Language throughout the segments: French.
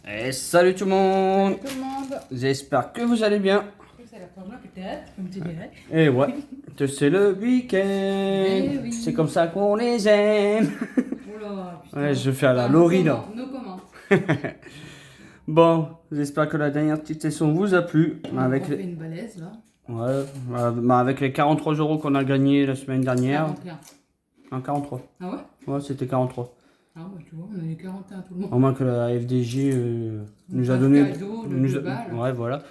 Et salut tout le monde. Tout le monde. J'espère que vous allez bien. C'est la forme peut-être, comme tu dirais. Et ouais, c'est le week-end. Eh oui. C'est comme ça qu'on les aime. Oula, putain. Ouais, je fais à la Enfin, Laurie là. Nos commandes. Bon, j'espère que la dernière petite session vous a plu. On a Avec fait les... une balèze là. Ouais, avec les 43 euros qu'on a gagnés la semaine dernière. 41. Non, 43. Ah ouais? Ouais, c'était 43. Ah bah tu vois, on a eu 41 tout le monde. Au moins que la FDJ nous a Un donné... cadeau de nous 2 a- balles. Ouais, voilà.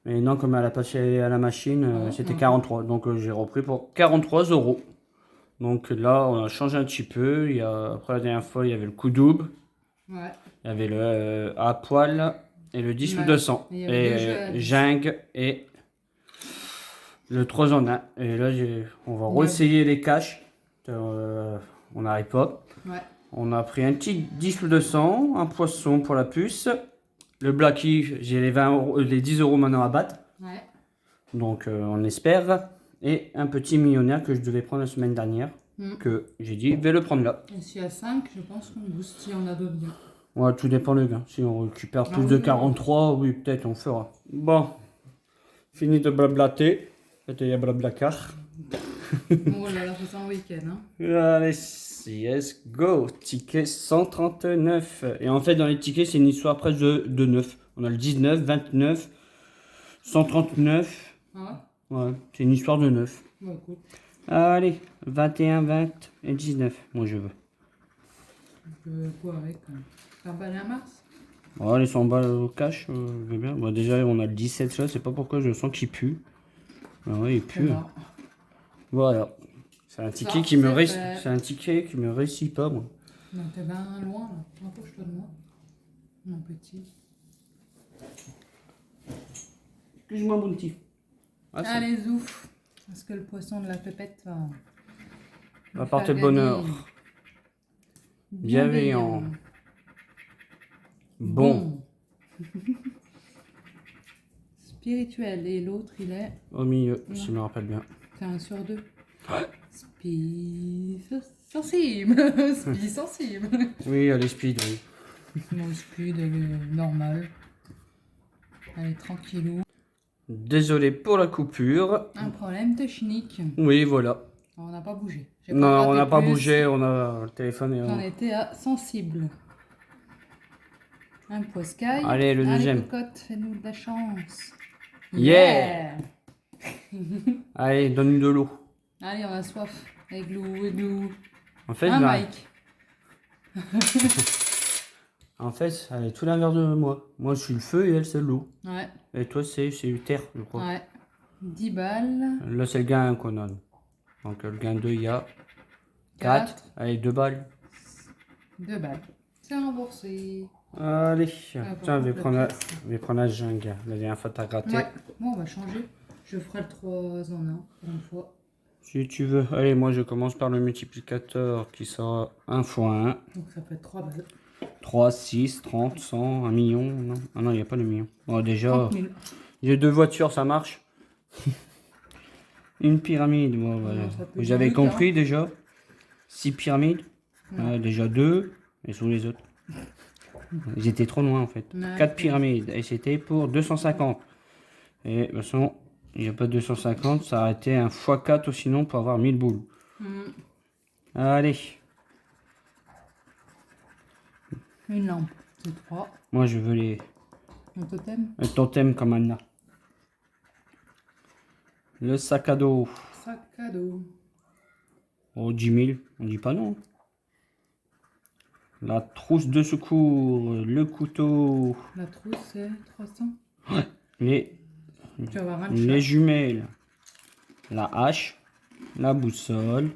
Mais non, comme elle a passé à la machine, Ouais, c'était ouais. 43. Donc j'ai repris pour 43 euros. Donc là, on a changé un petit peu. Après la dernière fois, il y avait le coup double. Ouais. Il y avait le à poil et le 10 ou Ouais. 200. Et il y avait deux jeux à 10. Jing et le 3 en 1. Et là, on va Il y a- réessayer les caches. On n'arrive pas. Ouais. On a pris un petit 10 ou 200, un poisson pour la puce. Le Blackie, j'ai les 20 euros, les 10 euros maintenant à battre. Ouais. Donc on espère. Et un petit millionnaire que je devais prendre la semaine dernière. Que j'ai dit, je vais le prendre là. Et si à 5, je pense qu'on booste si on a d'autres bien. Ouais, tout dépend le gain. Si on récupère plus oui, de oui. 43, oui, peut-être on fera. Bon, fini de blablater. C'était un blablacar. Oh là là, faut ça en week-end. Hein. Allez, yes, go. Ticket 139. Et en fait, dans les tickets, c'est une histoire presque de 9. On a le 19, 29, 139. Ah Ouais, c'est une histoire de 9. ouais? Bah écoute. Allez, 21, 20 et 19. Moi, je veux. Je veux quoi avec? Faire baller un mars? Ouais, les 100 balles au cash, je veux bien. Bon, déjà, on a le 17 là. C'est pas pourquoi je sens qu'il pue. Ah ouais, il pue. Bon. Voilà. C'est un ticket qui me c'est un ticket qui me réussit pas, moi. Non, t'es bien loin là. Rapproche-toi de moi. Mon petit. Excuse-moi, mon petit. Ah, Allez, zouf. Est-ce que le poisson de la pépette va apporter le bonheur. Bienveillant. Bon. Spirituel. Et l'autre, il est Au milieu, si je me rappelle bien. c'est 1 sur 2. Sensible. Spi sensible. Oui, elle est speed, oui. Mon speed, elle est normale. Elle est tranquillou. Désolé pour la coupure. Un problème technique. Oui, voilà. On n'a pas bougé. J'ai Non, on regardé n'a pas plus. bougé, on a le téléphone et J'en étais à sensible. Un poiscaille. Allez, le deuxième. Cocotte, fais-nous de la chance. Yeah. Allez, donne-nous de l'eau. Allez, on a soif. Églou, églou. En fait, Un là, Mike. en fait, elle est tout l'inverse de moi. Moi, je suis le feu et elle, c'est l'eau. Ouais, Et toi, c'est le terre, je crois. ouais. 10 balles. Là, c'est le gain 1 qu'on a. Donc, le gain 2, il y a 4. Allez, 2 balles. 2 balles. C'est remboursé. Allez, Ah, tiens, je vais par contre, prendre la jungle. La dernière fois, t'as gratté. Ouais, bon, on va changer. Je ferai le 3 en 1 pour une fois. Si tu veux. Allez, moi, je commence par le multiplicateur qui sera 1 fois 1. Donc ça fait 3 balles. 3, 6, 30, 100, 1 million. Non, ah non, il n'y a pas de million. Bon, déjà, 30 000. j'ai 2 voitures, ça marche. Une pyramide, moi, voilà. Non, ça peut Vous avez vite, compris hein. déjà 6 pyramides. Ouais, déjà 2. Et sur les autres. J'étais trop loin en fait. Ouais, 4 pyramides. Et c'était pour 250. Et de toute façon, il n'y a pas de 250. Ça aurait été un x4 ou sinon pour avoir 1000 boules. Allez. Une lampe, c'est 3. Moi je veux Un totem. un totem comme Anna. Le sac à dos. Sac à dos. Oh, 10 000. On dit pas non. La trousse de secours. Le couteau. La trousse, c'est 300. Les, Tu vas avoir un les chat. jumelles. La hache. La boussole.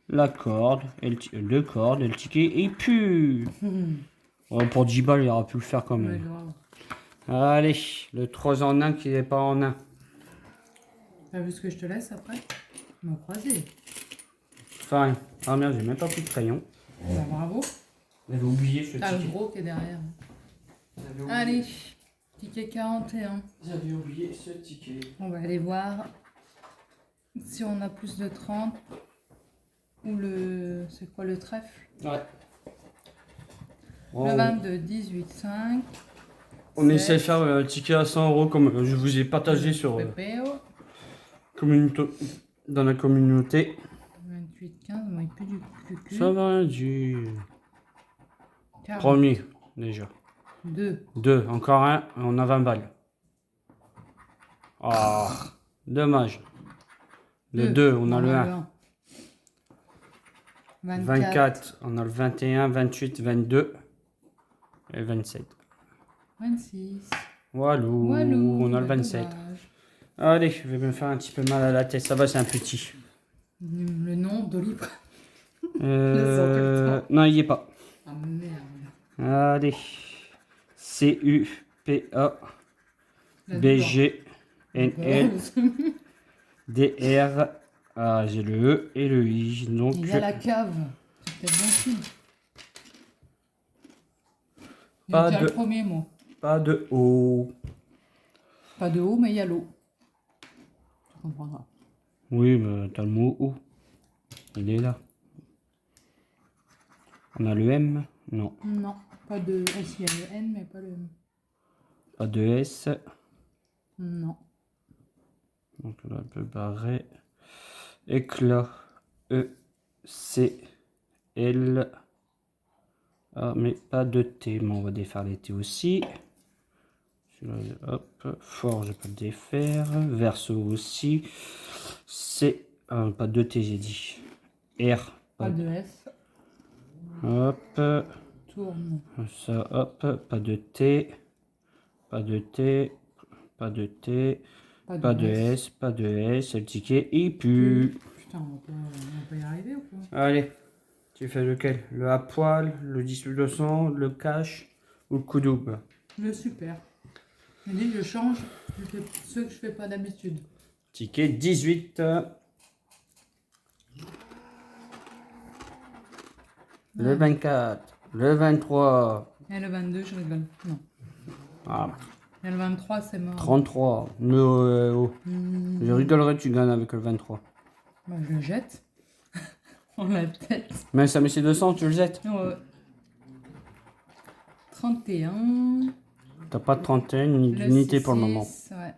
La corde. Et le cordes. Et le ticket. Et puis. Oh, pour 10 balles, il aura pu le faire quand Ouais, même. grave. Allez, le 3 en 1 qui n'est pas en 1. T'as vu ce que je te laisse après? Mon croisé. Enfin, ah merde, j'ai même pas pris de crayon. Bah, bravo. J'avais oublié ce T'as le ticket. gros qui est derrière. J'avais oublié- Allez, ticket 41. J'avais oublié ce ticket. On va aller voir si on a plus de 30 ou le... C'est quoi le trèfle? Ouais. Le 22, 18, 5. On essaie de faire un ticket à 100 € comme je vous ai partagé sur Pépéo. dans la communauté. 28, 15, moi, il pue du cul. Ça va rien dire. 40. Premier, déjà. 2. 2, encore un, on a 20 balles. Ah, dommage. Le 2, on a le 1. 24, on a le 21, 28, 22 et 27. 26. Walou, Walou, on a le bah, 27. dommage. Allez, je vais me faire un petit peu mal à la tête. Ça va, c'est un petit. Le nom d'Olibre. Non, il n'y est pas. Ah merde. Allez. C-U-P-A La B-G-N-L D-R. Ah, j'ai le E et le I. Donc, il y a la cave. C'est peut-être bon signe. J'ai Pas déjà de- le premier mot. pas de O. Pas de haut, mais il y a l'eau. Tu comprendras. Oui, mais t'as le mot O. Il est là. On a le M. Non. Non, pas de S. Il y a le N, mais pas le M. Pas de S. Non. Donc là, on peut barrer. Éclat. E. C. L. Ah, mais pas de T. Mais on va défaire les T aussi. Celui-là, hop. Fort, je peux le défaire. Verso aussi. C. Ah, pas de T, j'ai dit. R. Pas de S. Hop. Tourne. Ça, hop. Pas de T. Pas de T. Pas de T. Pas de S. Pas de S. Le ticket, il pue. Putain, on va pas y arriver ou quoi? Allez. Tu fais lequel? Le à poil, le disque de sang, le cash ou le coup double? Le super. Je dis, je change. Je fais ceux que je fais pas d'habitude. Ticket 18. Le 24. Le 23. Et le 22, je rigole. Non. Ah, Et le 23, c'est mort. 33. Mais oh. Je rigolerais, tu gagnes avec le 23. Bah, je le jette. On la tête. Mais ça met ses 200, tu le jettes. Ouais. 31. T'as pas de trentaine ni Le d'unité pour le 6, moment. Ouais.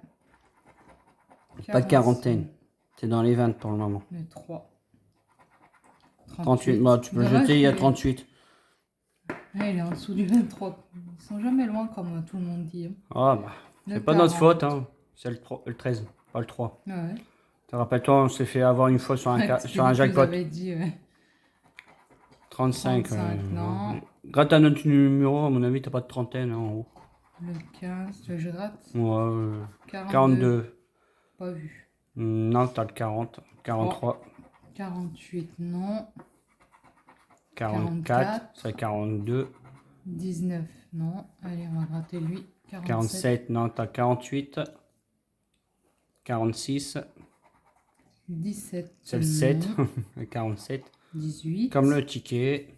Pas de quarantaine. T'es dans les 20 pour le moment. Le 3. 38. Bah, tu peux le Dommage, jeter, il y a mais- 38. Ah, il est en dessous du 23. Ils sont jamais loin, comme tout le monde dit. Hein. Ah, bah. Le C'est pas notre 40. faute, hein. C'est le 13, pas le 3. Ouais. Te rappelle-toi, on s'est fait avoir une fois sur un, Ouais, sur un vous jackpot. avez dit, ouais. 35. 35, non. Gratte à notre numéro, à mon avis, t'as pas de trentaine hein, en haut. Le 15, tu veux que je gratte? Ouais, 42. 42. Pas vu. Non, t'as le 40. 43. 48, non. 44. 44. C'est 42. 19, non. Allez, on va gratter lui. 47. 47. Non, t'as 48. 46. 17. C'est le 7. non. 47. 18. Comme le ticket.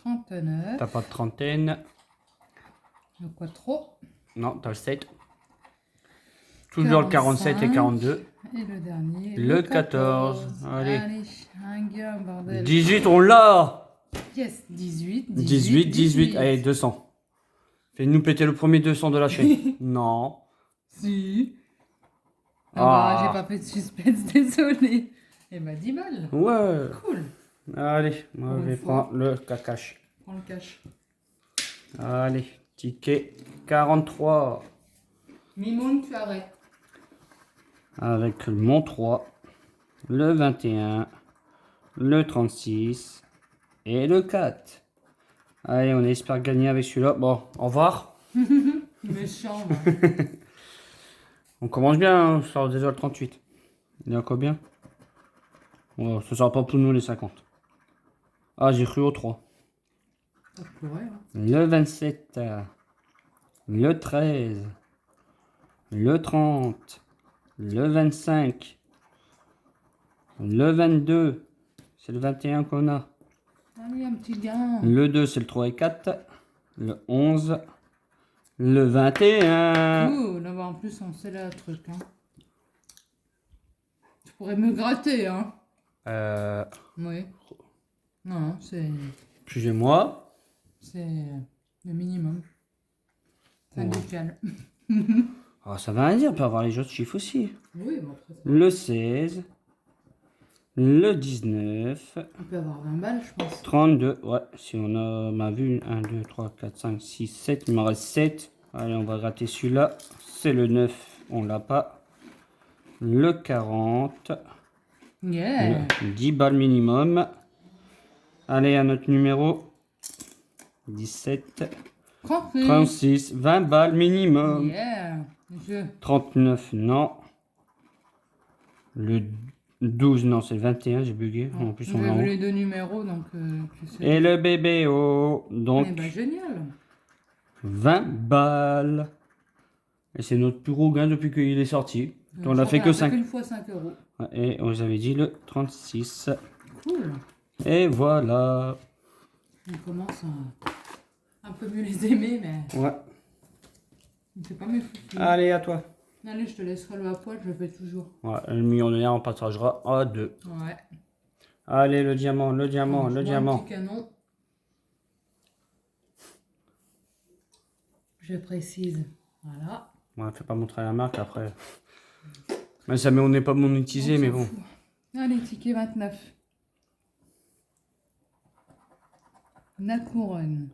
39. T'as pas de trentaine. Le quattro. Non, t'as le 7. Toujours le 47 et 42. Et le dernier. Le 14. Allez. Un gain, bordel. 18, on l'a! Yes, 18. 18. Allez, 200. Fais-nous péter le premier 200 de la chaîne. Non. Si. Ah, Ah. bah, j'ai pas fait de suspense, désolé. Eh bah, 10 balles. Ouais. Cool. Allez, moi Pour je une vais fois. prendre le cacache. Prends le cash. Allez, ticket 43. Mimoun, tu arrêtes. Avec mon 3, le 21, le 36 et le 4. Allez, on espère gagner avec celui-là. Bon, au revoir. Méchant. là. On commence bien, hein, on sort déjà le 38. Il y a combien? Oh, ce sera pas pour nous les 50. Ah, j'ai cru au 3. Ça pourrait, hein. Le 27, le 13, le 30, le 25, le 22, c'est le 21 qu'on a. Allez, un petit gain. Le 2, c'est le 3 et 4, le 11, le 21. Cool. Là, bah, en plus, on sait le truc. Hein. Tu pourrais me gratter, hein. Oui. Non, c'est Excusez-moi. le minimum. nickel. Ah, ça va rien dire, on peut avoir les autres chiffres aussi. Oui, bon, après, ça... Le 16, le 19, On peut avoir 20 balles, je pense. 32. Ouais, si on a ma vue, 1, 2, 3, 4, 5, 6, 7. Il m'en reste 7. Allez, on va gratter celui-là. C'est le 9, on l'a pas. Le 40. Yeah. 10 balles minimum. Allez, à notre numéro 17, 36. 36, 20 balles minimum. Yeah. Je... 39, non. Le 12, non, c'est le 21, j'ai bugué. En plus, on J'ai est en vu haut. les deux numéros, donc je sais. Et le BBO, donc Eh ben, génial. 20 balles. Et c'est notre plus gros gain depuis qu'il est sorti. On Je a crois fait qu'on que a 5. qu'une fois 5 euros. Et on vous avait dit le 36. Cool. Et voilà. On commence à un peu mieux les aimer, mais Ouais. c'est pas mes foufous. Allez, à toi. Allez, je te laisserai le à poil, je le fais toujours. Ouais, le millionnaire, on partagera à 2. Ouais. Allez, le diamant, le diamant, le Un diamant. petit canon. Je précise. Voilà. Ouais, fais pas montrer la marque après. Mais ça, mais on n'est pas monétisé, On mais s'en bon. fout. Allez, ticket 29. La couronne.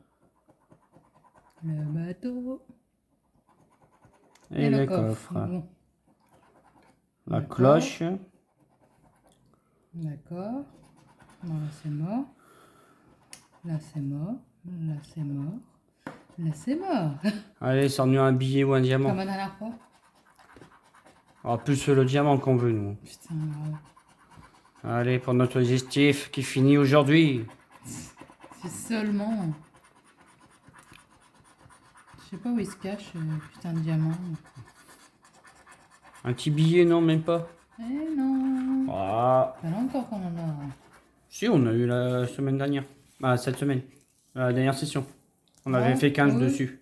Le bateau. Et le coffre. Bon. La D'accord. cloche. D'accord. Bon, là, c'est mort. Là, c'est mort. Là, c'est mort. Là, c'est mort. Allez, sors-nous un billet ou un diamant. Comme la dernière fois. Ah, plus le diamant qu'on veut, nous. Putain, grave. Allez, pour notre digestif qui finit aujourd'hui. Si seulement. Je sais pas où il se cache, putain de diamant. Un petit billet, non, même pas. Eh non. Ah. Pas longtemps qu'on en a. Si, on a eu la semaine dernière. Ah, cette semaine. La dernière session. On avait Ouais, fait 15 ouais. dessus.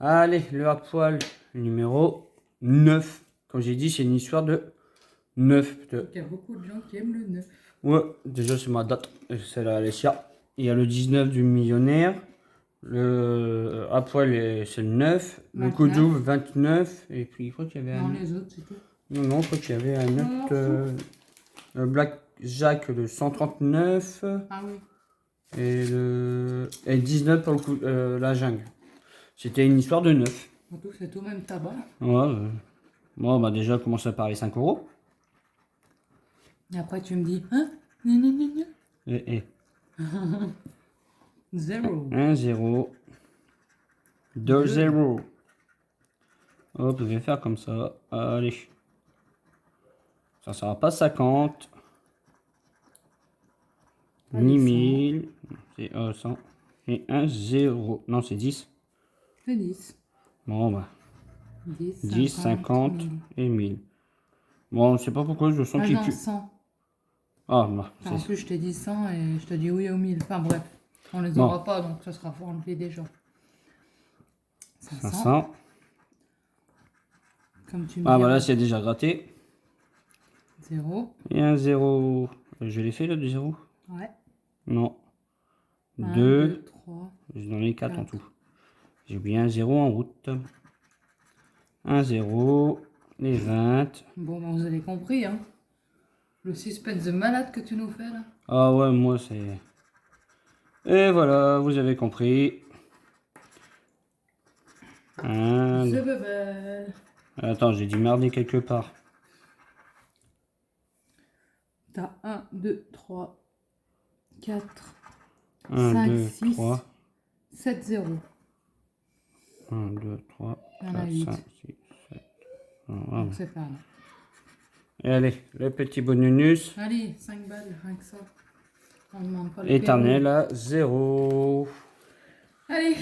Allez, le à poil numéro 9. Comme j'ai dit, c'est une histoire de 9. Il y a beaucoup de gens qui aiment le 9. Ouais, déjà c'est ma date. C'est la Alessia. Il y a le 19 du millionnaire. Le à poil, c'est le 9. Le 29. coup double, 29. Et puis, je crois qu'il y avait Non, un... les autres, c'est tout. Non, je crois qu'il y avait un Non, autre... le Black Jack, le 139. Ah oui. Et le 19 pour le coup, la jungle. C'était une histoire de 9. Surtout que c'est tout même tabac. Ouais, bon, bah déjà, commence par les 5 euros. Et après, tu me dis, hein? Gna, gna, gna, gna. Et 0. 1, 0. 2, 0. Hop, je vais faire comme ça. Allez. Ça sera pas 50. Ni 1000. C'est 100. Et 1, 0. Non, c'est 10. C'est 10. Bon, bah. 10, 10, 50 1000. et 1000. Bon, je sais pas pourquoi je sens Ah qu'il non, pue. 100. Ah, bah. En plus, je t'ai dit 100 et je te dis oui au 1000. Enfin bref, on les Bon. aura pas, donc ça sera pour enlever des gens. 500. 500. Comme tu me Ah, dis. voilà, c'est déjà gratté. 0. Et un 0. Je l'ai fait, le 0? Ouais. Non. 1, 2. 2, 3. J'en ai 4 en 4. tout. J'ai oublié un 0 en route. Un 0. Les 20. Bon, ben, vous avez compris, hein. Le suspense de malade que tu nous fais là. Ah ouais, moi c'est... Et voilà, vous avez compris. Un... C'est bébé. Attends, j'ai dû merder quelque part. T'as 1, 2, 3, 4, 1, 5, 2, 6, 3. 7, 0. 1, 2, 3, Il y en a 4, 8. 5, 6, 7. Voilà. Donc c'est pas mal. Et allez, le petit bonus. Allez, 5 balles, rien que ça. On demande pas le Éternel à 0. paiement. Allez,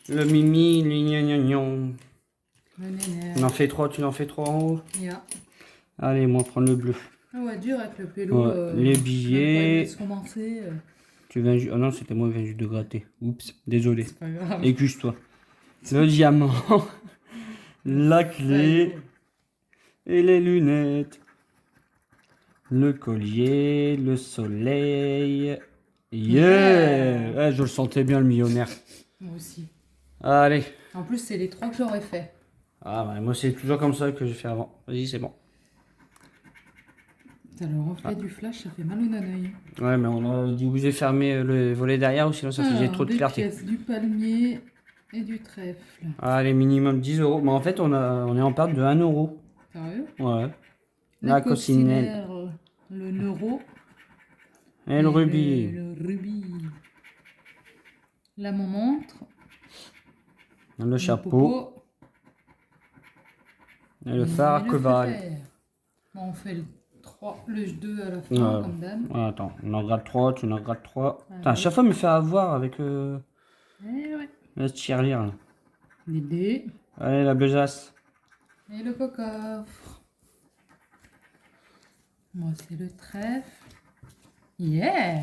Le mimi, l'ignagnon. le néné. On en fait 3, tu en fais 3 en haut. Yeah. Allez, moi prendre le bleu. Ah ouais, dur avec le pélo. Ouais, les billets. Se commencer. Tu viens juste... Oh non, c'était moi qui viens juste de gratter. Oups, désolé. C'est pas grave. Excuse-toi. Le diamant. La clé. Ouais, Et les lunettes. Le collier. Le soleil. Yeah, Yeah. Ouais, je le sentais bien, le millionnaire. moi aussi. Allez. En plus, c'est les 3 que j'aurais fait. Ah, bah, moi, c'est toujours comme ça que j'ai fait avant. Vas-y, c'est bon. T'as le reflet du flash, ça fait mal au naneuil. Ouais, mais on a dit obligé de fermer le volet derrière ou sinon ça faisait trop de des clarté. pièces, du palmier et du trèfle. Allez, minimum 10 euros. Mais en fait, on est en perte de 1 euro. Sérieux? Ouais. La coccinelle. coccinelle, le neuro Et le rubis. le rubis. La montre, Le chapeau. popo, Et le phare et le cobalt. fer. Bon, on fait le 3, le 2 à la fin, Ouais. comme d'hab. Ouais, attends, on en regarde 3, tu en regardes 3. Ah, Putain, à oui. chaque fois, il me fait avoir avec Eh ouais. la tirelire. Là. Les dés Allez, la besace. et le coffre. Moi, c'est le trèfle. Yeah!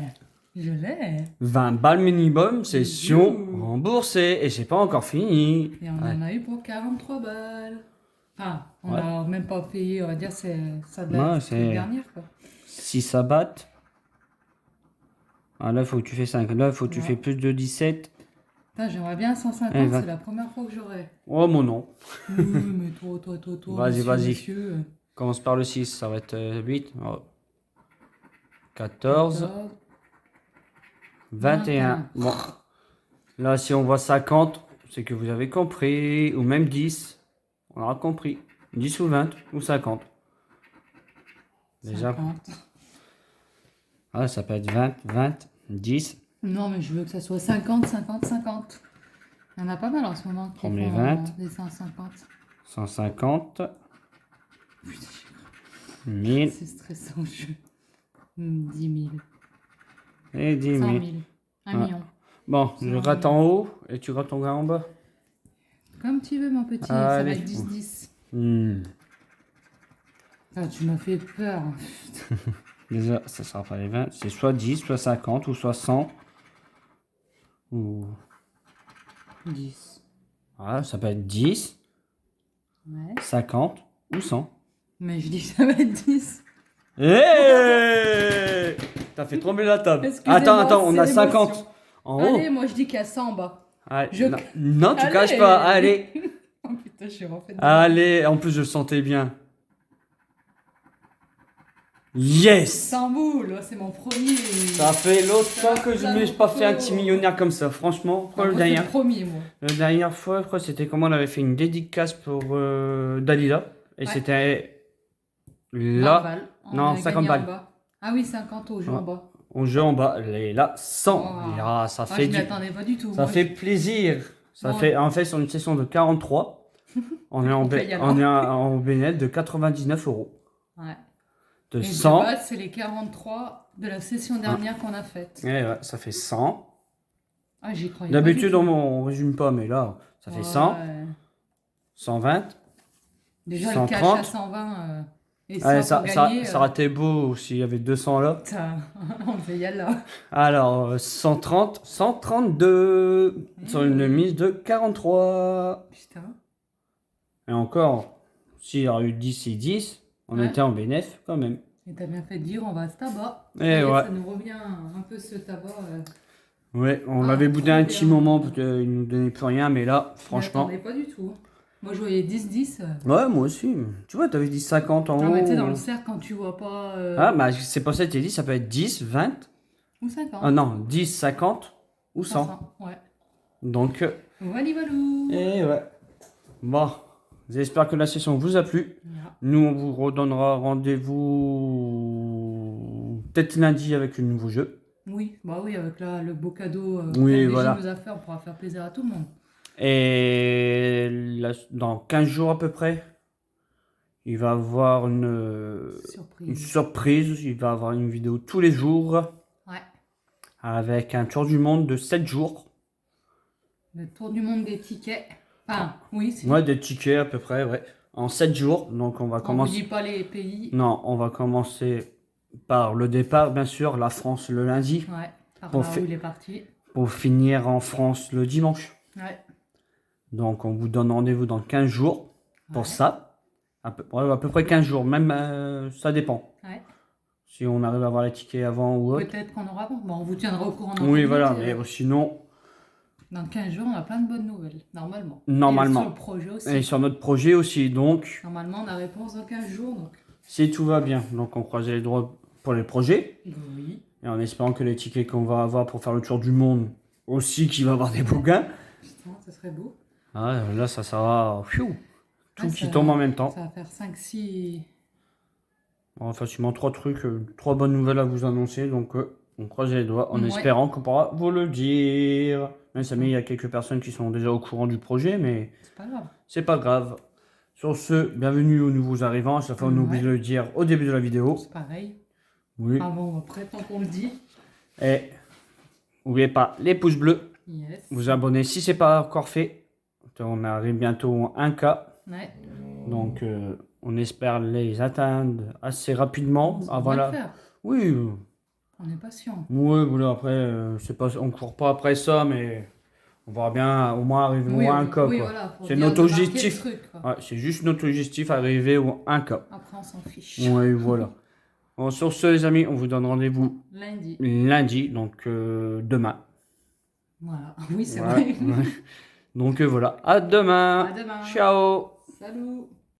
Je l'ai. 20 balles minimum, session Youhou. remboursée. Et c'est pas encore fini. Et on en a eu pour 43 balles. Enfin, on Ouais. n'a même pas payé, on va dire, ça Ouais, date c'est- la dernière, quoi. Si ça batte. Ah, là, il faut que tu fais 5. Là, il faut que tu Ouais. fais plus de 17. Putain, j'aimerais bien 150, Eh, va. c'est la première fois que j'aurai. Oh, mon nom. Oui, mais toi, Vas-y, vas-y. monsieur. Commence par le 6, ça va être 8. 14. 21. Bon. Là, si on voit 50, c'est que vous avez compris. Ou même 10. On aura compris. 10 ou 20 ou 50. Déjà. 50. Ah, ça peut être 20, 20, 10. Non, mais je veux que ça soit 50, 50, 50. Il y en a pas mal en ce moment qui Prends les font 20. des 150. 150. 1000 C'est stressant, je... 10 000. et 10 100 000. 000. 1 Ah. million. Bon, je 100 gratte 000. en haut et tu grattes ton gars en bas. Comme tu veux, mon petit. Ça va Allez. être 10-10. Hmm. Ah, tu m'as fait peur. Déjà, ça sera pas les 20. C'est soit 10, soit 50 ou soit 100. Ou... 10. Voilà, ça peut être 10, Ouais. 50 ou 100. Mais je dis que ça va être 10. Hey, t'as fait trembler la table. Excusez-moi, Attends, on c'est a l'émotion. 50 en haut. Allez, moi je dis qu'il y a 100 en bas. Allez, Je- non, non, tu Allez. caches pas. Allez, Oh putain, je suis refait. allez. En plus, je le sentais bien. Yes. Istanbul, c'est mon premier. Ça fait longtemps que je ne me suis pas fait un petit millionnaire comme ça. Franchement, Après, c'est dernier. le premier, moi. La dernière fois, je crois que c'était comment on avait fait une dédicace pour Dalila. Et Ouais. c'était 20 là, balles. On non, a 50 gagné en balles. bas. Ah oui, 50 au jeu en bas. On joue en bas. Et là, 100. Oh. Et ah, ça Ah, fait je m'y du... attendais pas du tout. Ça Moi, fait plaisir. Ça Bon. fait, en fait, sur une session de 43, on est en, On paye alors. on est en bénéfice de 99 euros. Ouais. De Et 100. de base, c'est les 43 de la session dernière qu'on a faite. Et ouais, ça fait 100. Ah, j'y croyais pas du D'habitude, tout. on résume pas, mais là, ça fait 100, Ouais. 120. Déjà, 130. le cash à 120 et Allez, 100 pour ça gagner. aurait été beau s'il y avait 200 là. Putain, on devait y aller là. Alors, 130, 132 sur une mise de 43. Putain. Et encore, s'il y aurait eu 10 et 10, on Ouais. était en bénéf quand même. Et t'as bien fait de dire, on va à ce tabac. Eh Et ouais. Ça nous revient un peu ce tabac. Ouais, on Ah, l'avait boudé trop un petit bien. moment parce qu'il nous donnait plus rien, mais là, franchement. Je m'y attendais pas du tout. Moi, je voyais 10-10. Ouais, moi aussi. Tu vois, t'avais dit 50 en Non, haut. mais tu sais, dans le cercle, quand tu vois pas. Ah, bah c'est pas ça que t'as dit, ça peut être 10, 20. Ou 50. Ah non, 10, 50 ou 100. 100. Ouais. Donc, Walivalou. et ouais. Bon, j'espère que la session vous a plu. Voilà. Nous, on vous redonnera rendez-vous peut-être lundi avec un nouveau jeu. Oui, bah oui, avec le beau cadeau Oui, que voilà. nous a fait, on pourra faire plaisir à tout le monde. Et dans 15 jours à peu près, il va avoir une Surprise. surprise. Il va avoir une vidéo tous les jours Ouais. avec un tour du monde de 7 jours. Le tour du monde des tickets. Enfin, oui, c'est. Ouais, des tickets à peu près, ouais. En 7 jours. Donc on va On vous commencer. dit pas les pays. Non, on va commencer par le départ, bien sûr, la France le lundi, Ouais. Par Bon, là fait- où il est parti. pour finir en France le dimanche. Ouais. Donc on vous donne rendez-vous dans 15 jours pour Ouais. ça. À peu près 15 jours, même ça dépend. Ouais. Si on arrive à avoir les tickets avant ou autre. Peut-être qu'on aura. Bon, on vous tiendra au courant. Oui, dans voilà, minutes, mais sinon, Dans 15 jours, on a plein de bonnes nouvelles, normalement. Normalement. Et sur le projet aussi. Et sur notre projet aussi, donc, Normalement, on a réponse dans 15 jours, donc. si tout va bien. Donc, on croise les doigts pour les projets. Oui. Et en espérant que les tickets qu'on va avoir pour faire le tour du monde, aussi qu'il va avoir des beaux gains. Putain, ça serait beau. Ah, là, ça sera pfiou, tout Ah, qui ça- tombe en même temps. Ça va faire 5-6... On a facilement 3 trucs, 3 bonnes nouvelles à vous annoncer. Donc, on croise les doigts en Ouais. espérant qu'on pourra vous le dire. Même si il y a quelques personnes qui sont déjà au courant du projet, mais C'est pas grave. c'est pas grave. Sur ce, bienvenue aux nouveaux arrivants. À chaque fois, on oublie de le dire au début de la vidéo. C'est pareil. Oui. Avant ou après, tant qu'on le dit. Et n'oubliez pas les pouces bleus. Yes. Vous abonner si c'est pas encore fait. On arrive bientôt à 1K. Ouais. Donc, on espère les atteindre assez rapidement. Ça Avant va le la... faire. Oui, On est patient. ouais, voilà, après, c'est pas, on court pas après ça, mais on va bien au moins arriver au 1K. Oui, Quoi. voilà. Pour C'est bien notre démarquer le objectif. truc, quoi. Ouais, c'est juste notre objectif, arriver au 1K. Après, on s'en fiche. Oui, voilà. Bon, sur ce, les amis, on vous donne rendez-vous Lundi. lundi, donc demain. Voilà. Oui, c'est Ouais, vrai. ouais. Donc voilà, à demain. À demain. Ciao. Salut.